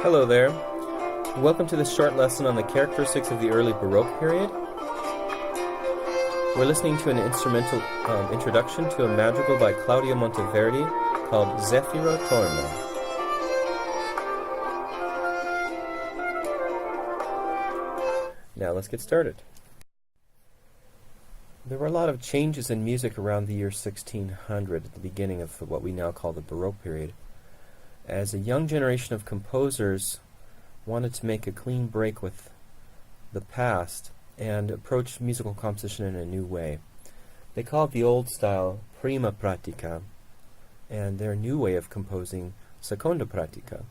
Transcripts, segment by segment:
Hello there. Welcome to this short lesson on the characteristics of the early Baroque period. We're listening to an instrumental introduction to a madrigal by Claudio Monteverdi called Zeffiro Torna. Now let's get started. There were a lot of changes in music around the year 1600 at the beginning of what we now call the Baroque period, as a young generation of composers wanted to make a clean break with the past and approach musical composition in a new way. They called the old style prima pratica, and their new way of composing seconda pratica.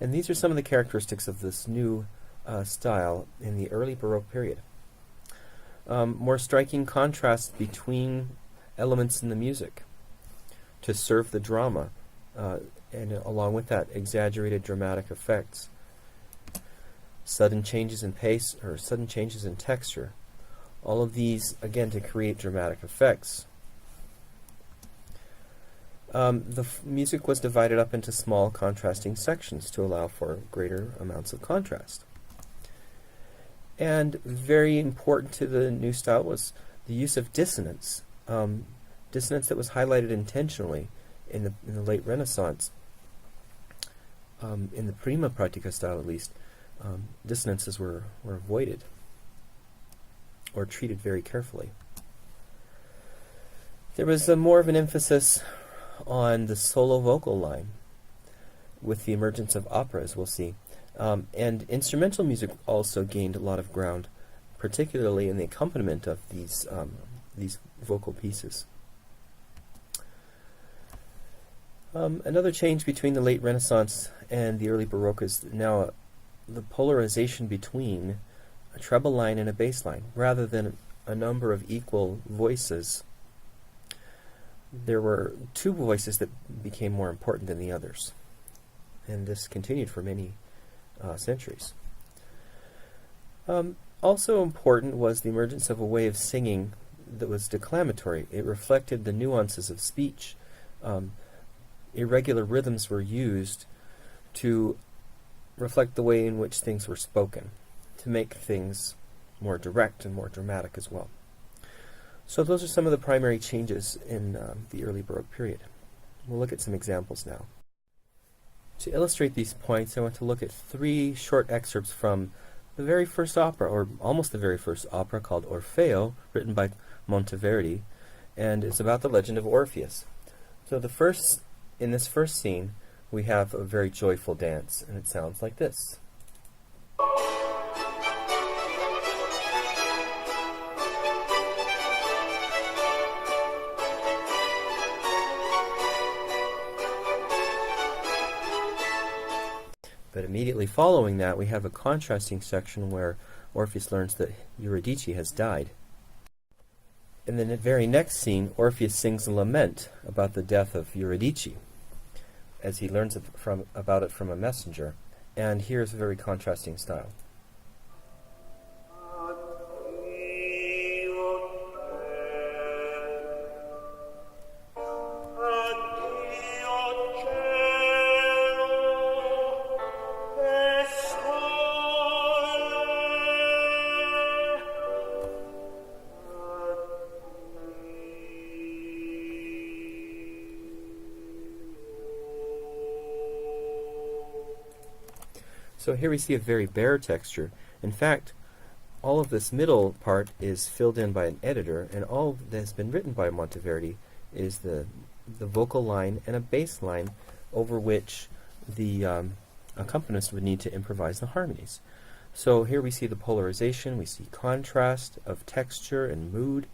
And these are some of the characteristics of this new style in the early Baroque period. More striking contrasts between elements in the music to serve the drama, and along with that, exaggerated dramatic effects. Sudden changes in pace or sudden changes in texture. All of these, again, to create dramatic effects. The music was divided up into small contrasting sections to allow for greater amounts of contrast. And very important to the new style was the use of dissonance. Dissonance that was highlighted intentionally in the late Renaissance. In the prima pratica style, at least, dissonances were avoided or treated very carefully. There was more of an emphasis on the solo vocal line with the emergence of opera, as we'll see. And instrumental music also gained a lot of ground, particularly in the accompaniment of these vocal pieces. Another change between the late Renaissance and the early Baroque is now the polarization between a treble line and a bass line. Rather than a number of equal voices, there were two voices that became more important than the others. And this continued for many centuries. Also important was the emergence of a way of singing that was declamatory. It reflected the nuances of speech. Irregular rhythms were used to reflect the way in which things were spoken, to make things more direct and more dramatic as well. So those are some of the primary changes in the early Baroque period. We'll look at some examples now. To illustrate these points, I want to look at three short excerpts from the very first opera, or almost the very first opera, called Orfeo, written by Monteverdi, and it's about the legend of Orpheus. So in this first scene, we have a very joyful dance, and it sounds like this. But immediately following that, we have a contrasting section where Orpheus learns that Eurydice has died. And then the very next scene, Orpheus sings a lament about the death of Eurydice, as he learns about it from a messenger. And here's a very contrasting style. So here we see a very bare texture. In fact, all of this middle part is filled in by an editor, and all that has been written by Monteverdi is the vocal line and a bass line over which the accompanist would need to improvise the harmonies. So here we see the polarization, we see contrast of texture and mood,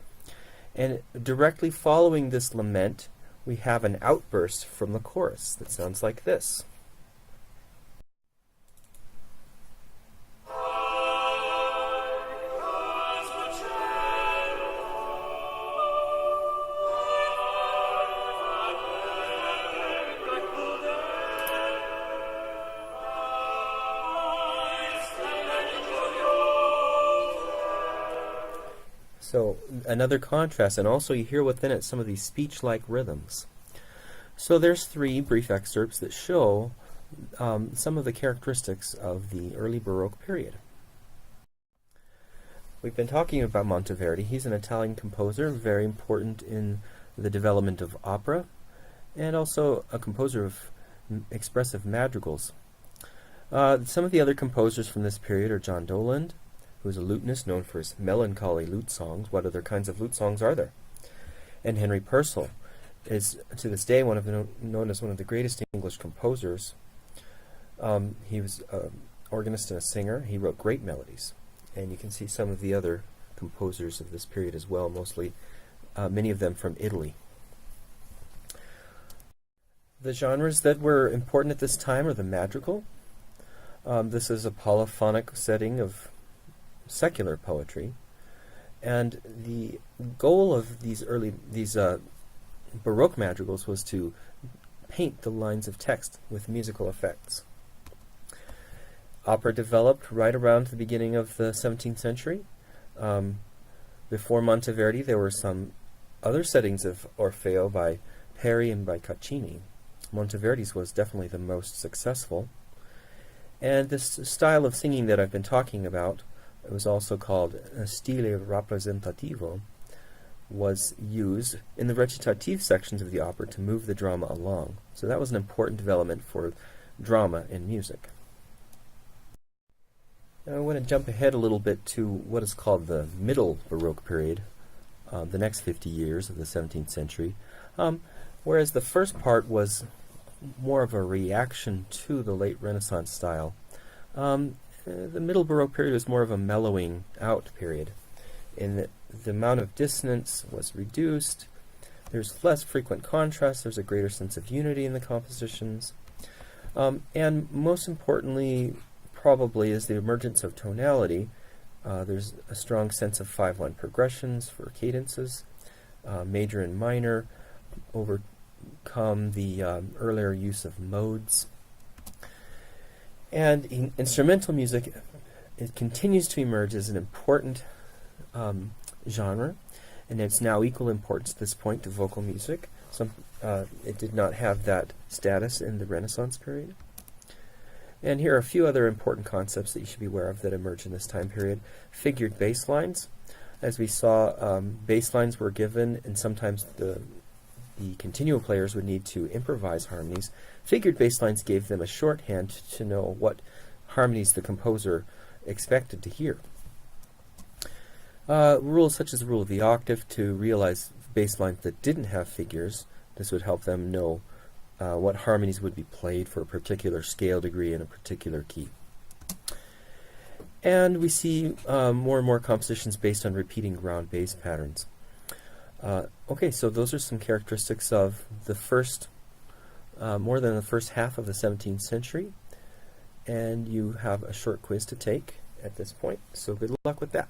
and directly following this lament, we have an outburst from the chorus that sounds like this. So another contrast, and also you hear within it some of these speech-like rhythms. So there's three brief excerpts that show some of the characteristics of the early Baroque period. We've been talking about Monteverdi. He's an Italian composer, very important in the development of opera, and also a composer of expressive madrigals. Some of the other composers from this period are John Doland, who's a lutenist known for his melancholy lute songs. What other kinds of lute songs are there? And Henry Purcell is, to this day, known as one of the greatest English composers. He was an organist and a singer. He wrote great melodies. And you can see some of the other composers of this period as well, mostly many of them from Italy. The genres that were important at this time are the madrigal. This is a polyphonic setting of secular poetry. And the goal of these Baroque madrigals was to paint the lines of text with musical effects. Opera developed right around the beginning of the 17th century. Before Monteverdi, there were some other settings of Orfeo by Peri and by Caccini. Monteverdi's was definitely the most successful. And this style of singing that I've been talking about, it was also called stile rappresentativo, was used in the recitative sections of the opera to move the drama along. So that was an important development for drama in music. Now I want to jump ahead a little bit to what is called the Middle Baroque period, the next 50 years of the 17th century, whereas the first part was more of a reaction to the late Renaissance style. The Middle Baroque period was more of a mellowing out period, in that the amount of dissonance was reduced, there's less frequent contrast, there's a greater sense of unity in the compositions, and most importantly, probably, is the emergence of tonality. There's a strong sense of 5/1 progressions for cadences, major and minor, overcome the earlier use of modes. And instrumental music, it continues to emerge as an important genre, and it's now equal importance at this point to vocal music. It did not have that status in the Renaissance period. And here are a few other important concepts that you should be aware of that emerge in this time period. Figured bass lines. As we saw, bass lines were given, and sometimes the continuo players would need to improvise harmonies. Figured bass lines gave them a shorthand to know what harmonies the composer expected to hear. Rules such as the rule of the octave to realize bass lines that didn't have figures. This would help them know what harmonies would be played for a particular scale degree in a particular key. And we see more and more compositions based on repeating ground bass patterns. Okay, so those are some characteristics of the first, more than the first half of the 17th century. And you have a short quiz to take at this point, so good luck with that.